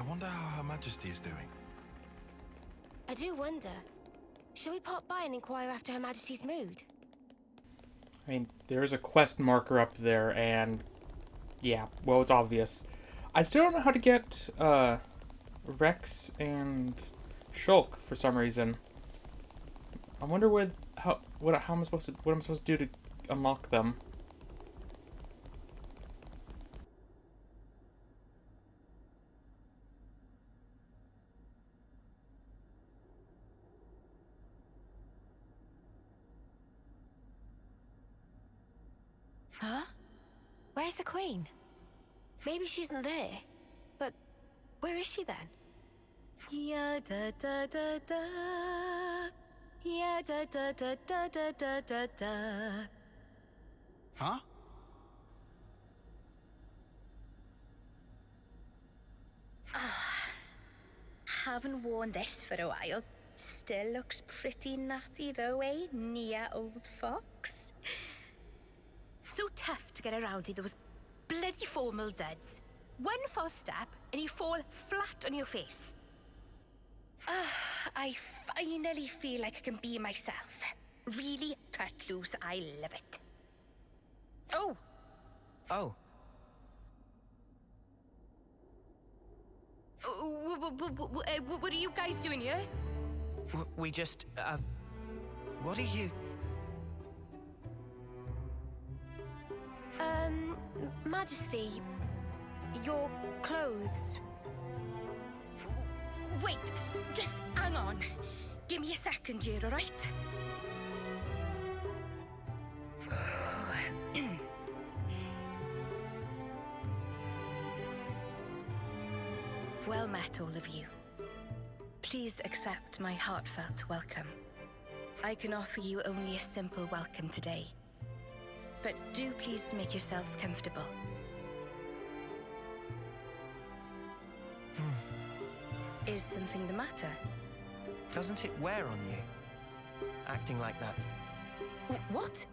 I wonder how Her Majesty is doing. I do wonder. Shall we pop by and inquire after Her Majesty's mood? I mean, there's a quest marker up there, and yeah, well, it's obvious. I still don't know how to get Rex and Shulk for some reason. I wonder what am I supposed to do to unlock them? Huh? Where's the Queen? Maybe she isn't there. But where is she then? Ya da da da da. Ya da da da da da da da da. Huh? Haven't worn this for a while. Still looks pretty natty though, eh? Near old fox. So tough to get around in those bloody formal duds. One false step and you fall flat on your face. I finally feel like I can be myself. Really cut loose, I love it. Oh! Oh. What are you guys doing here? We just, what are you? Majesty, your clothes. Wait, just hang on. Give me a second here, alright? Well met, all of you. Please accept my heartfelt welcome. I can offer you only a simple welcome today. But do please make yourselves comfortable. Is something the matter? Doesn't it wear on you? Acting like that. What?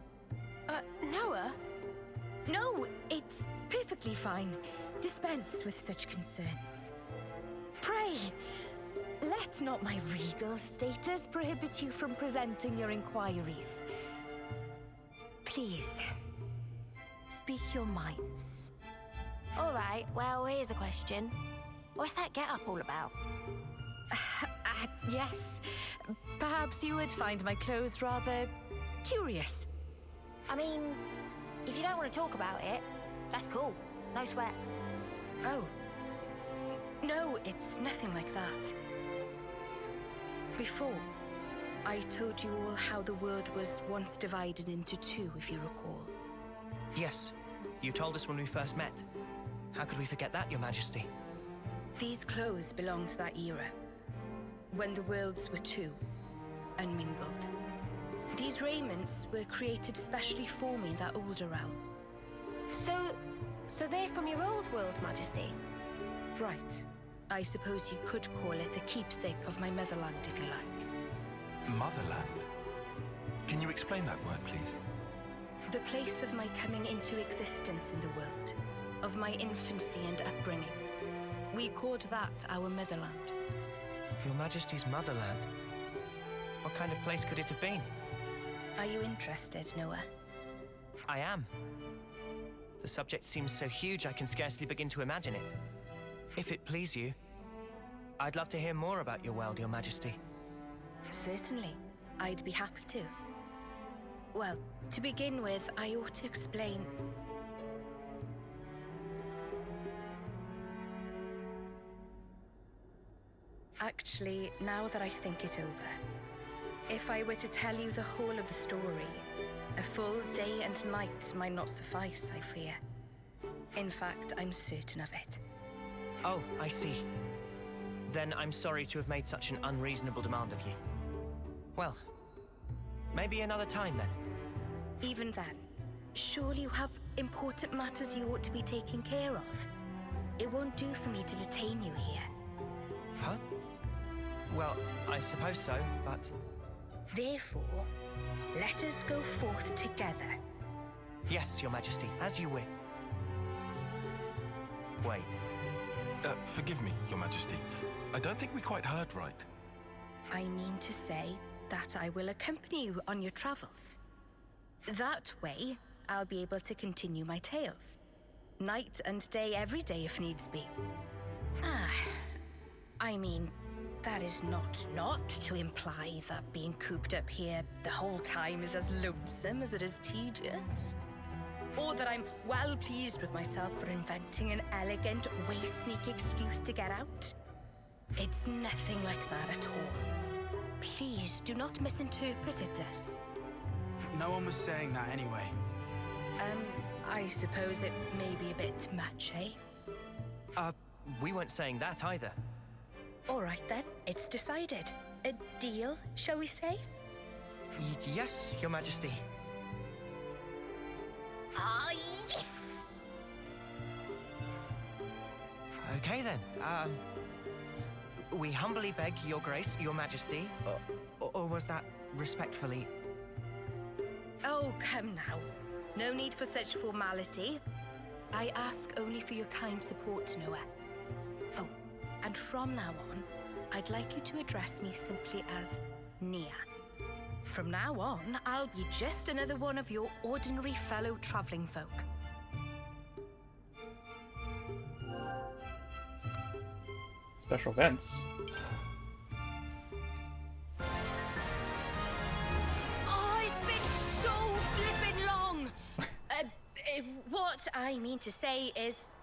Noah? No, it's perfectly fine. Dispense with such concerns. Pray, let not my regal status prohibit you from presenting your inquiries. Please, speak your minds. All right, well, here's a question. What's that get-up all about? Yes, perhaps you would find my clothes rather curious. I mean, if you don't want to talk about it, that's cool. No sweat. Oh. No, it's nothing like that. Before, I told you all how the world was once divided into two, if you recall. Yes, you told us when we first met. How could we forget that, Your Majesty? These clothes belong to that era, when the worlds were two, unmingled. These raiments were created especially for me in that older realm. So they're from your old world, Majesty? Right. I suppose you could call it a keepsake of my motherland, if you like. Motherland? Can you explain that word, please? The place of my coming into existence in the world, of my infancy and upbringing. We called that our motherland. Your Majesty's motherland? What kind of place could it have been? Are you interested, Noah? I am. The subject seems so huge I can scarcely begin to imagine it. If it please you, I'd love to hear more about your world, Your Majesty. Certainly. I'd be happy to. Well, to begin with, I ought to explain. Actually, now that I think it over, if I were to tell you the whole of the story, a full day and night might not suffice, I fear. In fact, I'm certain of it. Oh, I see. Then I'm sorry to have made such an unreasonable demand of you. Well, maybe another time then. Even then, surely you have important matters you ought to be taking care of. It won't do for me to detain you here. Huh? Well, I suppose so, but... Therefore, let us go forth together. Yes, Your Majesty, as you wish. Wait. Forgive me, Your Majesty. I don't think we quite heard right. I mean to say that I will accompany you on your travels. That way, I'll be able to continue my tales. Night and day, every day if needs be. I mean, that is not to imply that being cooped up here the whole time is as lonesome as it is tedious. Or that I'm well pleased with myself for inventing an elegant, way-sneak excuse to get out. It's nothing like that at all. Please do not misinterpret it this. No one was saying that anyway. I suppose it may be a bit much, eh? We weren't saying that either. All right then, it's decided. A deal, shall we say? Yes, Your Majesty. Ah, yes! Okay then. We humbly beg Your Grace, Your Majesty, or was that respectfully? Oh, come now. No need for such formality. I ask only for your kind support, Noah. Oh, and from now on, I'd like you to address me simply as Nia. From now on, I'll be just another one of your ordinary fellow traveling folk. Special events. Oh, it's been so flippin' long! What I mean to say is...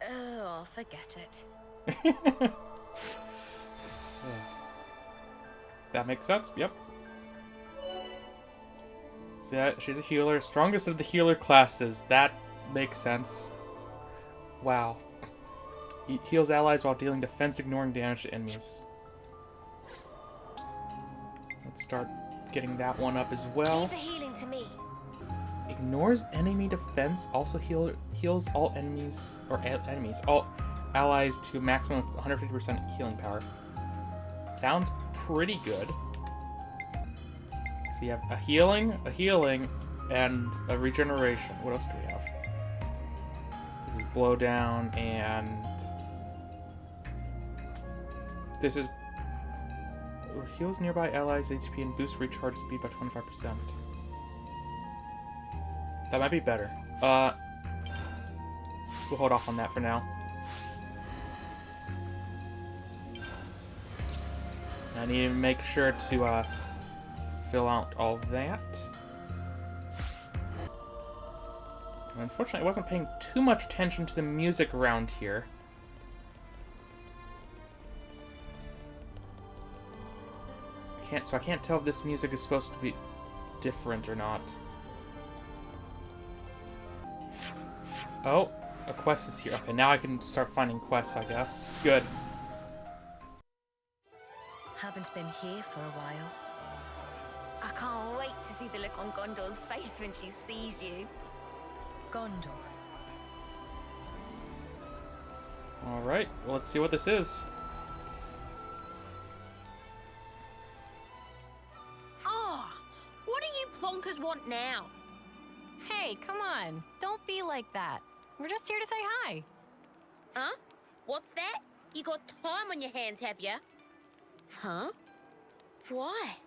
Oh, forget it. That makes sense. Yep. So she's a healer. Strongest of the healer classes. That makes sense. Wow. Heals allies while dealing defense, ignoring damage to enemies. Let's start getting that one up as well. Leave the healing to me. Ignores enemy defense. Also heals all enemies all allies to a maximum of 150% healing power. Sounds pretty good. So you have a healing, and a regeneration. What else do we have? This is blow down, and this is heals nearby allies' HP and boosts recharge speed by 25%. That might be better. We'll hold off on that for now. I need to make sure to fill out all that. Unfortunately, I wasn't paying too much attention to the music around here. I can't tell if this music is supposed to be different or not. Oh, a quest is here. Okay, now I can start finding quests, I guess. Good. Haven't been here for a while. I can't wait to see the look on Gondor's face when she sees you. Gondor. Alright, well, let's see what this is. Oh, what do you plonkers want now? Hey, come on. Don't be like that. We're just here to say hi. Huh? What's that? You got time on your hands, have you? Huh? Why?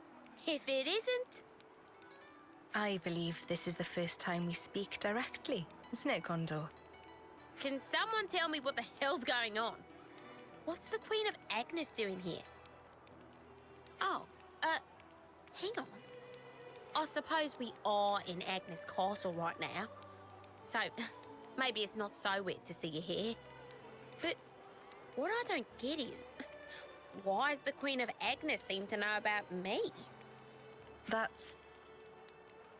If it isn't... I believe this is the first time we speak directly, isn't it, Gondor? Can someone tell me what the hell's going on? What's the Queen of Agnes doing here? Oh, hang on. I suppose we are in Agnes Castle right now. So, maybe it's not so weird to see you here. But what I don't get is... why does the Queen of Agnes seem to know about me? That's...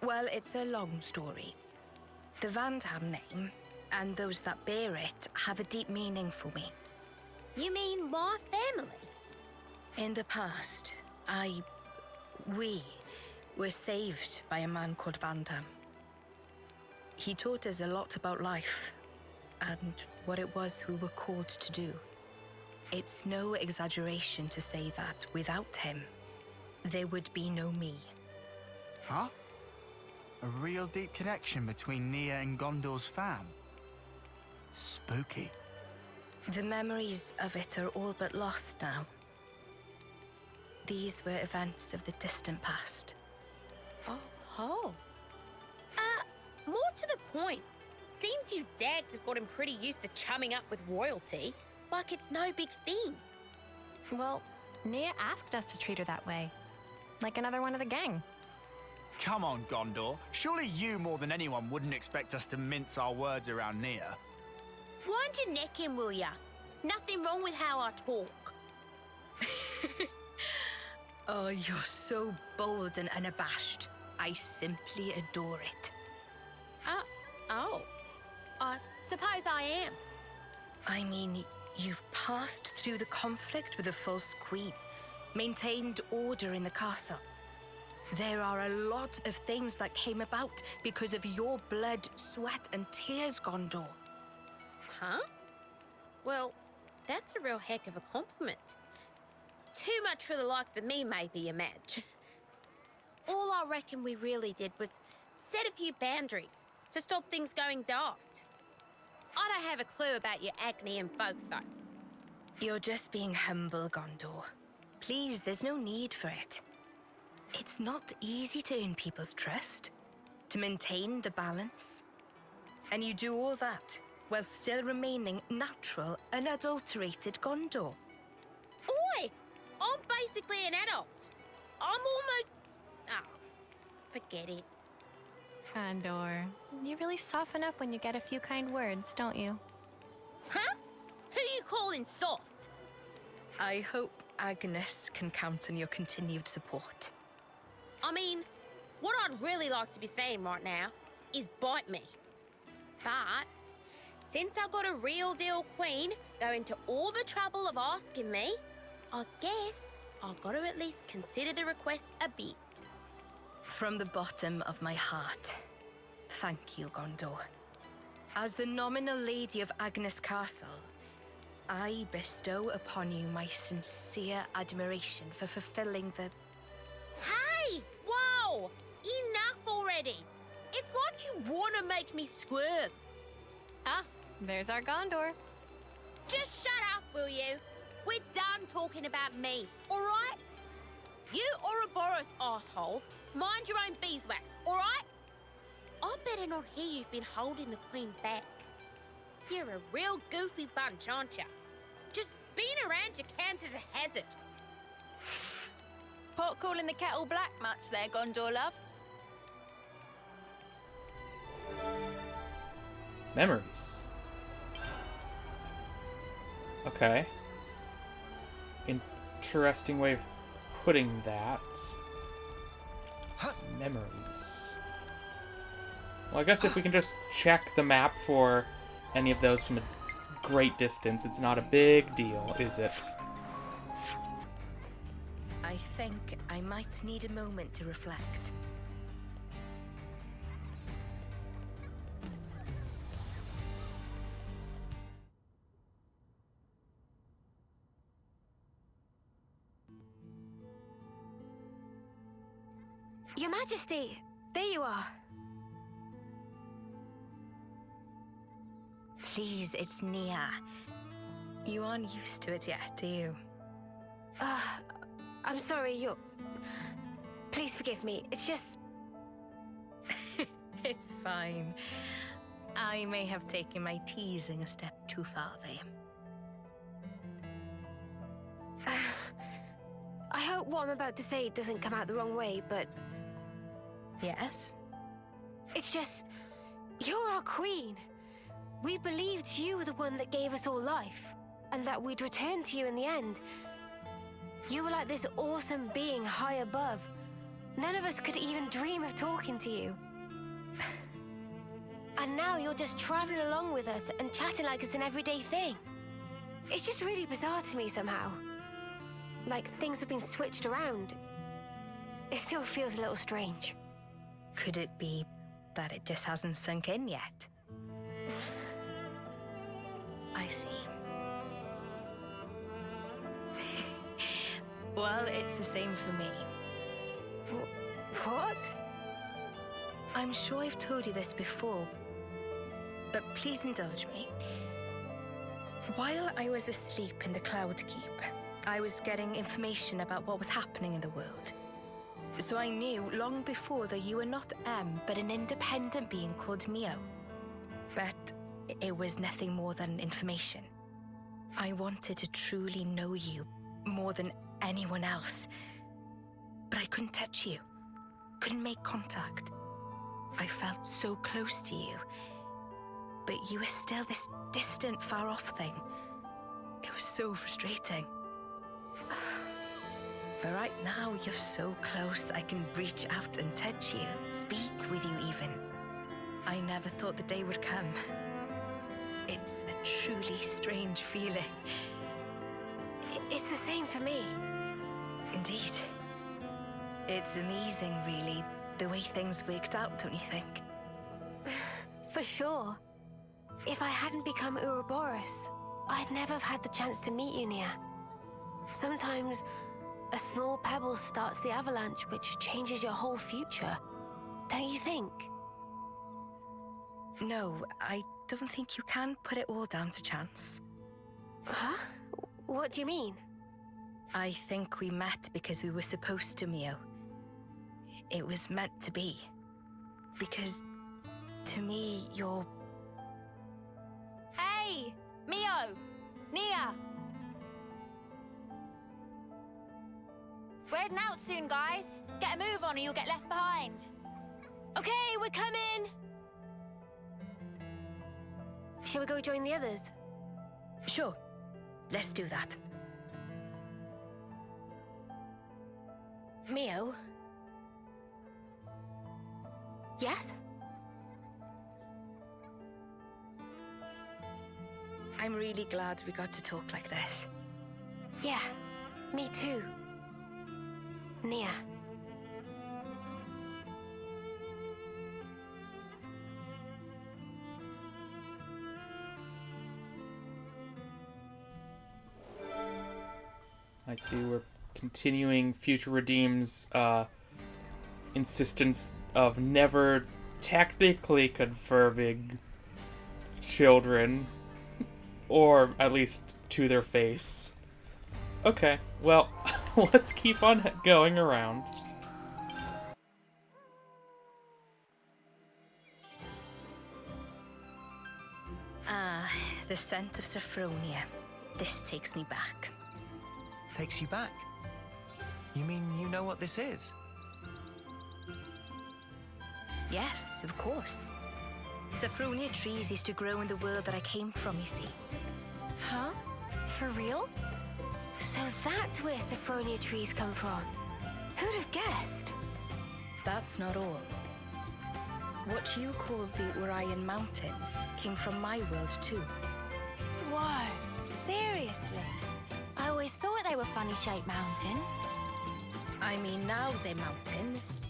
well, it's a long story. The Vandham name, and those that bear it, have a deep meaning for me. You mean my family? In the past, we were saved by a man called Vandham. He taught us a lot about life, and what it was we were called to do. It's no exaggeration to say that without him, there would be no me. Huh? A real deep connection between Nia and Gondor's fam. Spooky. The memories of it are all but lost now. These were events of the distant past. Oh. More to the point. Seems you dags have gotten pretty used to chumming up with royalty, like it's no big thing. Well, Nia asked us to treat her that way. Like another one of the gang. Come on, Gondor. Surely you more than anyone wouldn't expect us to mince our words around Nia. Wind your neck in, will ya? Nothing wrong with how I talk. Oh, you're so bold and unabashed. I simply adore it. I suppose I am. I mean, you've passed through the conflict with the false queen, maintained order in the castle. There are a lot of things that came about because of your blood, sweat, and tears, Gondor. Huh? Well, that's a real heck of a compliment. Too much for the likes of me, maybe, you Madge. All I reckon we really did was set a few boundaries to stop things going daft. I don't have a clue about your Agnian folks, though. You're just being humble, Gondor. Please, there's no need for it. It's not easy to earn people's trust, to maintain the balance. And you do all that while still remaining natural, unadulterated Gondor. Oi! I'm basically an adult. I'm almost... forget it. Condor, you really soften up when you get a few kind words, don't you? Huh? Who you calling soft? I hope Agnes can count on your continued support. I mean, what I'd really like to be saying right now is bite me. But since I've got a real deal queen going to all the trouble of asking me, I guess I've got to at least consider the request a bit. From the bottom of my heart, thank you, Gondor. As the nominal lady of Agnes Castle, I bestow upon you my sincere admiration for fulfilling the... Hey! Whoa! Enough already! It's like you want to make me squirm. Ah, there's our Gondor. Just shut up, will you? We're done talking about me, all right? You Ouroboros assholes, mind your own beeswax, all right? I better not hear you've been holding the queen back. You're a real goofy bunch, aren't you? Just being around you counts as a hazard. Pot calling the kettle black much there, Gondor love? Memories. Okay. Interesting way of putting that. Memories. Well, I guess if we can just check the map for any of those from a great distance, it's not a big deal, is it? I think I might need a moment to reflect. Your Majesty, there you are. Please, it's Nia. You aren't used to it yet, are you? I'm sorry, Please forgive me. It's just... It's fine. I may have taken my teasing a step too far there. I hope what I'm about to say doesn't come out the wrong way, but Yes? it's just... You're our queen. We believed you were the one that gave us all life, and that we'd return to you in the end. You were like this awesome being high above. None of us could even dream of talking to you. And now you're just traveling along with us and chatting like it's an everyday thing. It's just really bizarre to me somehow. Like things have been switched around. It still feels a little strange. Could it be that it just hasn't sunk in yet? I see. Well, it's the same for me. What? I'm sure I've told you this before, but please indulge me. While I was asleep in the Cloud Keep, I was getting information about what was happening in the world. So I knew long before that you were not M, but an independent being called Mio. But it was nothing more than information. I wanted to truly know you more than anyone else. But I couldn't touch you, couldn't make contact. I felt so close to you, but you were still this distant, far-off thing. It was so frustrating. But right now, you're so close, I can reach out and touch you, speak with you even. I never thought the day would come. It's a truly strange feeling. It's the same for me. Indeed. It's amazing, really, the way things worked out, don't you think? For sure. If I hadn't become Ouroboros, I'd never have had the chance to meet you, Nia. Sometimes a small pebble starts the avalanche, which changes your whole future. Don't you think? No, I don't think you can put it all down to chance. Huh? What do you mean? I think we met because we were supposed to, Mio. It was meant to be. Because, to me, you're... Hey! Mio! Nia! We're heading out soon, guys. Get a move on or you'll get left behind. Okay, we're coming! Shall we go join the others? Sure. Let's do that. Mio? Yes? I'm really glad we got to talk like this. Yeah, me too. Nia. I see we're continuing Future Redeem's insistence of never technically confirming children, or at least to their face. Okay, well, let's keep on going around. Ah, the scent of Sophronia. This takes me back. Takes you back? You mean you know what this is? Yes, of course. Sophronia trees used to grow in the world that I came from, you see. Huh? For real? So that's where Sophronia trees come from. Who'd have guessed? That's not all. What you call the Orion Mountains came from my world too. Whoa, seriously? I always thought they were funny-shaped mountains. I mean, now they're mountains.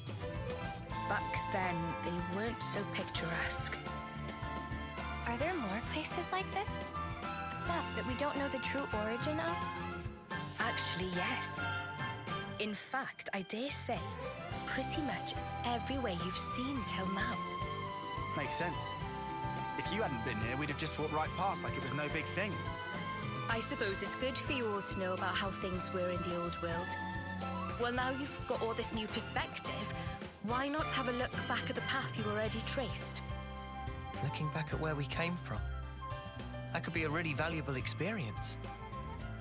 Back then, they weren't so picturesque. Are there more places like this? Stuff that we don't know the true origin of? Actually, yes. In fact, I dare say, pretty much everywhere you've seen till now. Makes sense. If you hadn't been here, we'd have just walked right past like it was no big thing. I suppose it's good for you all to know about how things were in the old world. Well, now you've got all this new perspective, why not have a look back at the path you already traced? Looking back at where we came from. That could be a really valuable experience.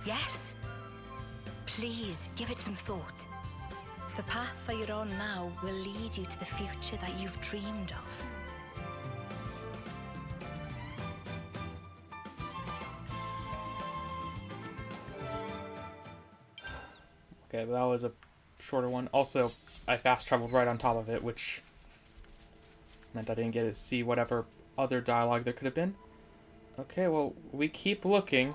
Yes. Please, give it some thought. The path that you're on now will lead you to the future that you've dreamed of. Okay, that was a shorter one. Also, I fast traveled right on top of it, which meant I didn't get to see whatever other dialogue there could have been. Okay, well, we keep looking.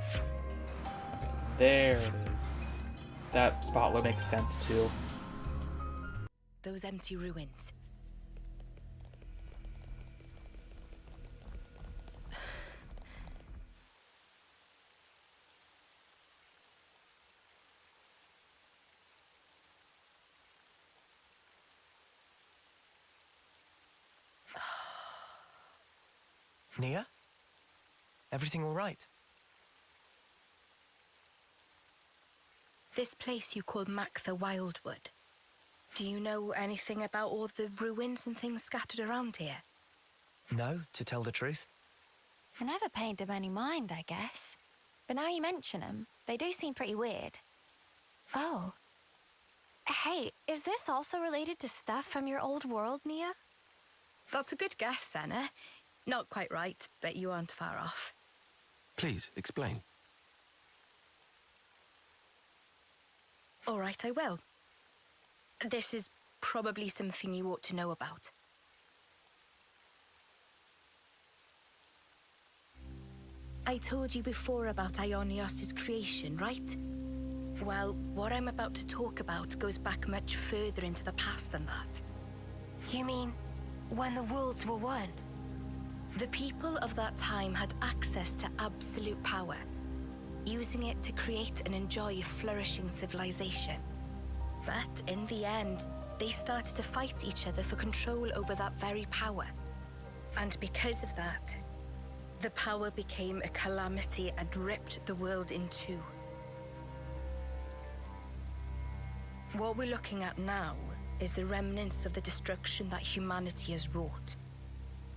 Okay, there it is. That spot would make sense, too. Those empty ruins. Nia? Everything all right? This place you call Mactha Wildwood. Do you know anything about all the ruins and things scattered around here? No, to tell the truth. I never paid them any mind, I guess. But now you mention them, they do seem pretty weird. Oh. Hey, is this also related to stuff from your old world, Nia? That's a good guess, Senna. Not quite right, but you aren't far off. Please, explain. All right, I will. This is probably something you ought to know about. I told you before about Ionios' creation, right? Well, what I'm about to talk about goes back much further into the past than that. You mean when the worlds were one? The people of that time had access to absolute power, using it to create and enjoy a flourishing civilization. But in the end, they started to fight each other for control over that very power. And because of that, the power became a calamity and ripped the world in two. What we're looking at now is the remnants of the destruction that humanity has wrought.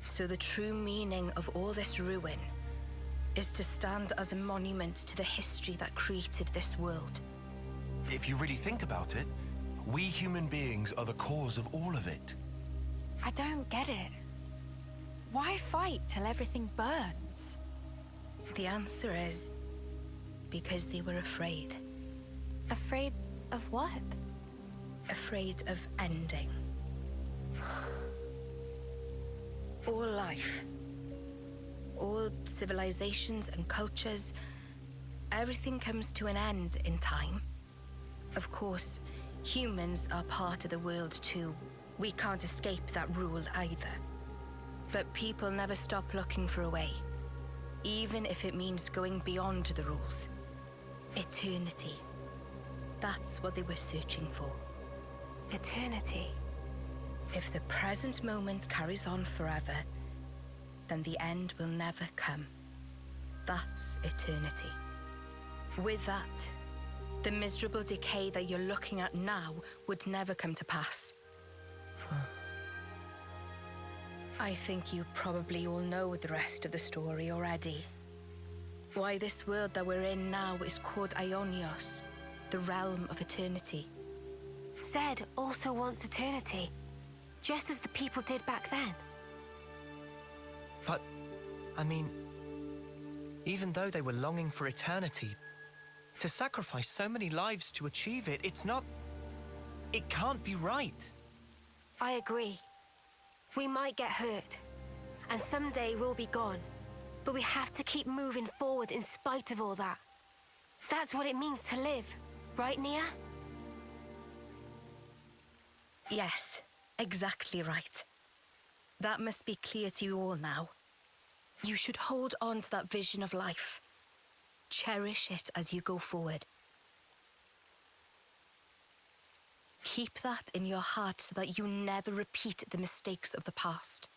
So the true meaning of all this ruin is to stand as a monument to the history that created this world. If you really think about it, we human beings are the cause of all of it. I don't get it. Why fight till everything burns? The answer is because they were afraid. Afraid of what? Afraid of ending. All life, all civilizations and cultures, everything comes to an end in time. Of course, humans are part of the world too. We can't escape that rule either. But people never stop looking for a way, even if it means going beyond the rules. Eternity. That's what they were searching for. Eternity. If the present moment carries on forever, then the end will never come. That's eternity. With that, the miserable decay that you're looking at now would never come to pass. I think you probably all know the rest of the story already. Why this world that we're in now is called Ionios, the realm of eternity. Zed also wants eternity, just as the people did back then. But, I mean, even though they were longing for eternity, to sacrifice so many lives to achieve it, it's not... It can't be right. I agree. We might get hurt, and someday we'll be gone. But we have to keep moving forward in spite of all that. That's what it means to live, right, Nia? Yes, exactly right. That must be clear to you all now. You should hold on to that vision of life. Cherish it as you go forward. Keep that in your heart so that you never repeat the mistakes of the past.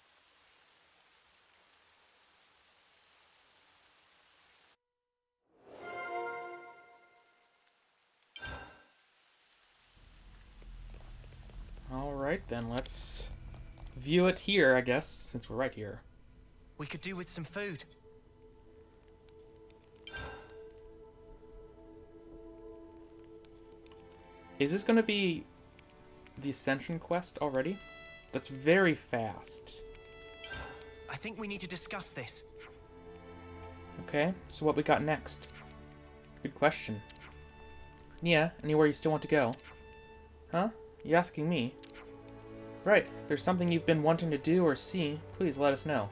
Alright then, let's view it here, I guess, since we're right here. We could do with some food. Is this going to be the Ascension quest already? That's very fast. I think we need to discuss this. Okay, so what we got next? Good question. Nia, anywhere you still want to go? Huh? You asking me? Right, if there's something you've been wanting to do or see, please let us know.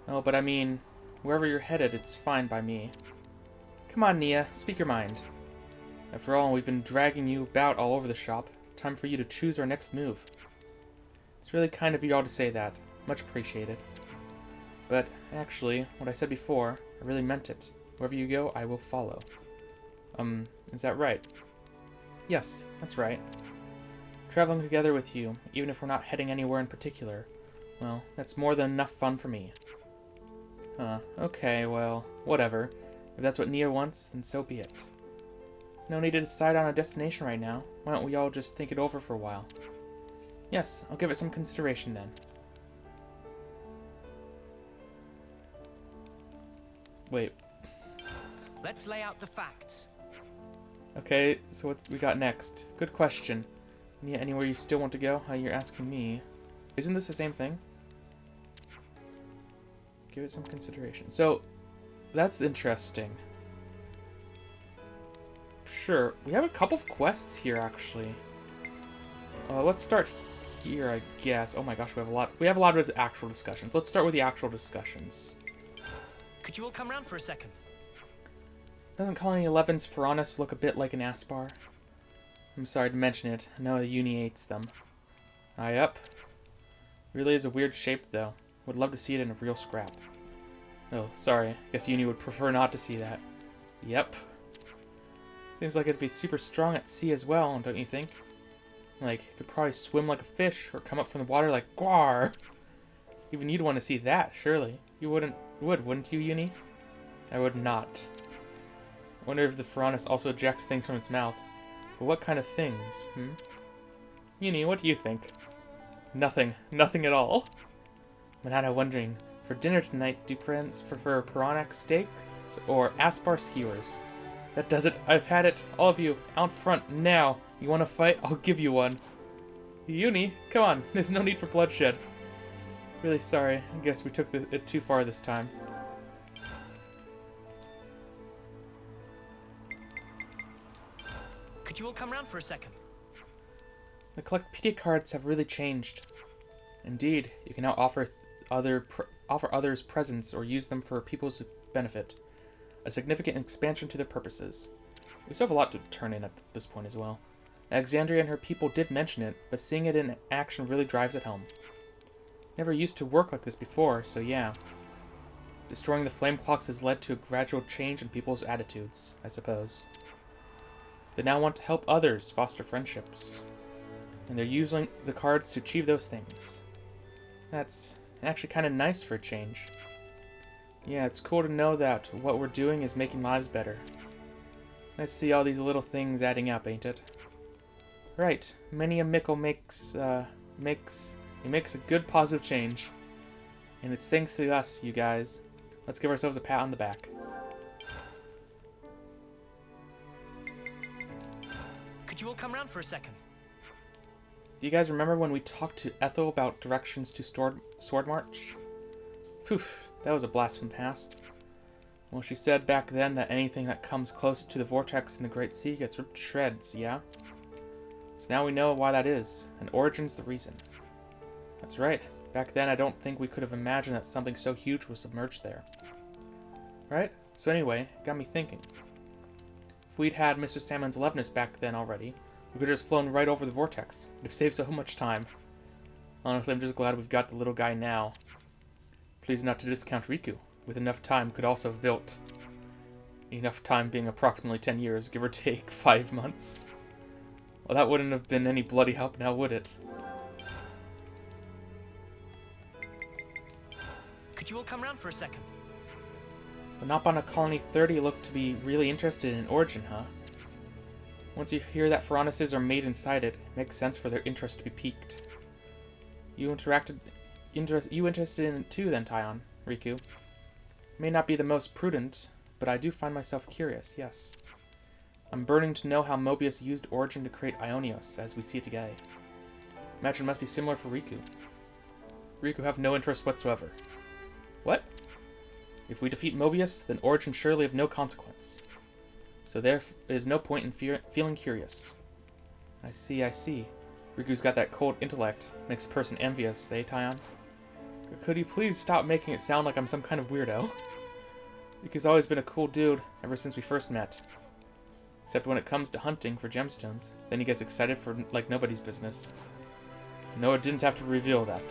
Oh, but I mean, wherever you're headed, it's fine by me. Come on, Nia, speak your mind. After all, we've been dragging you about all over the shop. Time for you to choose our next move. It's really kind of you all to say that. Much appreciated. But, actually, what I said before, I really meant it. Wherever you go, I will follow. Is that right? Yes, that's right. Traveling together with you, even if we're not heading anywhere in particular, well, that's more than enough fun for me. Okay, well, whatever. If that's what Nia wants, then so be it. There's no need to decide on a destination right now. Why don't we all just think it over for a while? Yes, I'll give it some consideration then. Wait. Let's lay out the facts. Okay, so what we got next? Good question. Nia, anywhere you still want to go? You're asking me. Isn't this the same thing? Give it some consideration. So, that's interesting. Sure, we have a couple of quests here, actually. Let's start here, I guess. Oh my gosh, we have a lot. We have a lot of actual discussions. Let's start with the actual discussions. Could you all come round for a second? Doesn't Colony 11's Ferronis look a bit like an Aspar? I'm sorry to mention it. I know the Uni hates them. Yep. Really is a weird shape, though. Would love to see it in a real scrap. Oh, sorry. Guess Uni would prefer not to see that. Yep. Seems like it'd be super strong at sea as well, don't you think? Like, it could probably swim like a fish, or come up from the water like gwar. Even you'd want to see that, surely. You wouldn't you, Uni? I would not. I wonder if the Ferronis also ejects things from its mouth. But what kind of things, Uni, what do you think? Nothing. Nothing at all. But I'm wondering, for dinner tonight, do friends prefer piranha steak or Aspar skewers? That does it. I've had it. All of you, out front, now. You want to fight? I'll give you one. Uni, come on. There's no need for bloodshed. Really sorry. I guess we took it too far this time. Could you all come round for a second? The Collectpedia cards have really changed. Indeed, you can now offer others presents or use them for people's benefit. A significant expansion to their purposes. We still have a lot to turn in at this point as well. Alexandria and her people did mention it, but seeing it in action really drives it home. Never used to work like this before, so yeah. Destroying the flame clocks has led to a gradual change in people's attitudes, I suppose. They now want to help others foster friendships. And they're using the cards to achieve those things. That's actually kind of nice for a change. Yeah, it's cool to know that what we're doing is making lives better. Nice to see all these little things adding up, ain't it? Right, many a mickle makes a good positive change. And it's thanks to us, you guys. Let's give ourselves a pat on the back. Could you all come round for a second? Do you guys remember when we talked to Ethel about directions to Sword March? Phew, that was a blast from the past. Well, she said back then that anything that comes close to the vortex in the Great Sea gets ripped to shreds, yeah? So now we know why that is, and Origin's the reason. That's right. Back then, I don't think we could have imagined that something so huge was submerged there. Right? So anyway, it got me thinking. If we'd had Mr. Salmon's Levinus back then already, we could have just flown right over the vortex. It'd have saved so much time. Honestly, I'm just glad we've got the little guy now. Please not to discount Riku. With enough time, could also have built. Enough time being approximately 10 years, give or take 5 months. Well, that wouldn't have been any bloody help now, would it? Could you all come round for a second? The Nopana Colony 30 look to be really interested in Origin, huh? Once you hear that Ferronises are made inside it, it makes sense for their interest to be piqued. You interested in it too then, Taion, Riku? May not be the most prudent, but I do find myself curious, yes. I'm burning to know how Mobius used Origin to create Ionios, as we see it today. Imagine it must be similar for Riku. Riku have no interest whatsoever. What? If we defeat Mobius, then Origin surely of no consequence. So there is no point in feeling curious. I see. Riku's got that cold intellect. Makes a person envious, eh, Taion? Could you please stop making it sound like I'm some kind of weirdo? Riku's always been a cool dude, ever since we first met. Except when it comes to hunting for gemstones. Then he gets excited for like nobody's business. Noah didn't have to reveal that.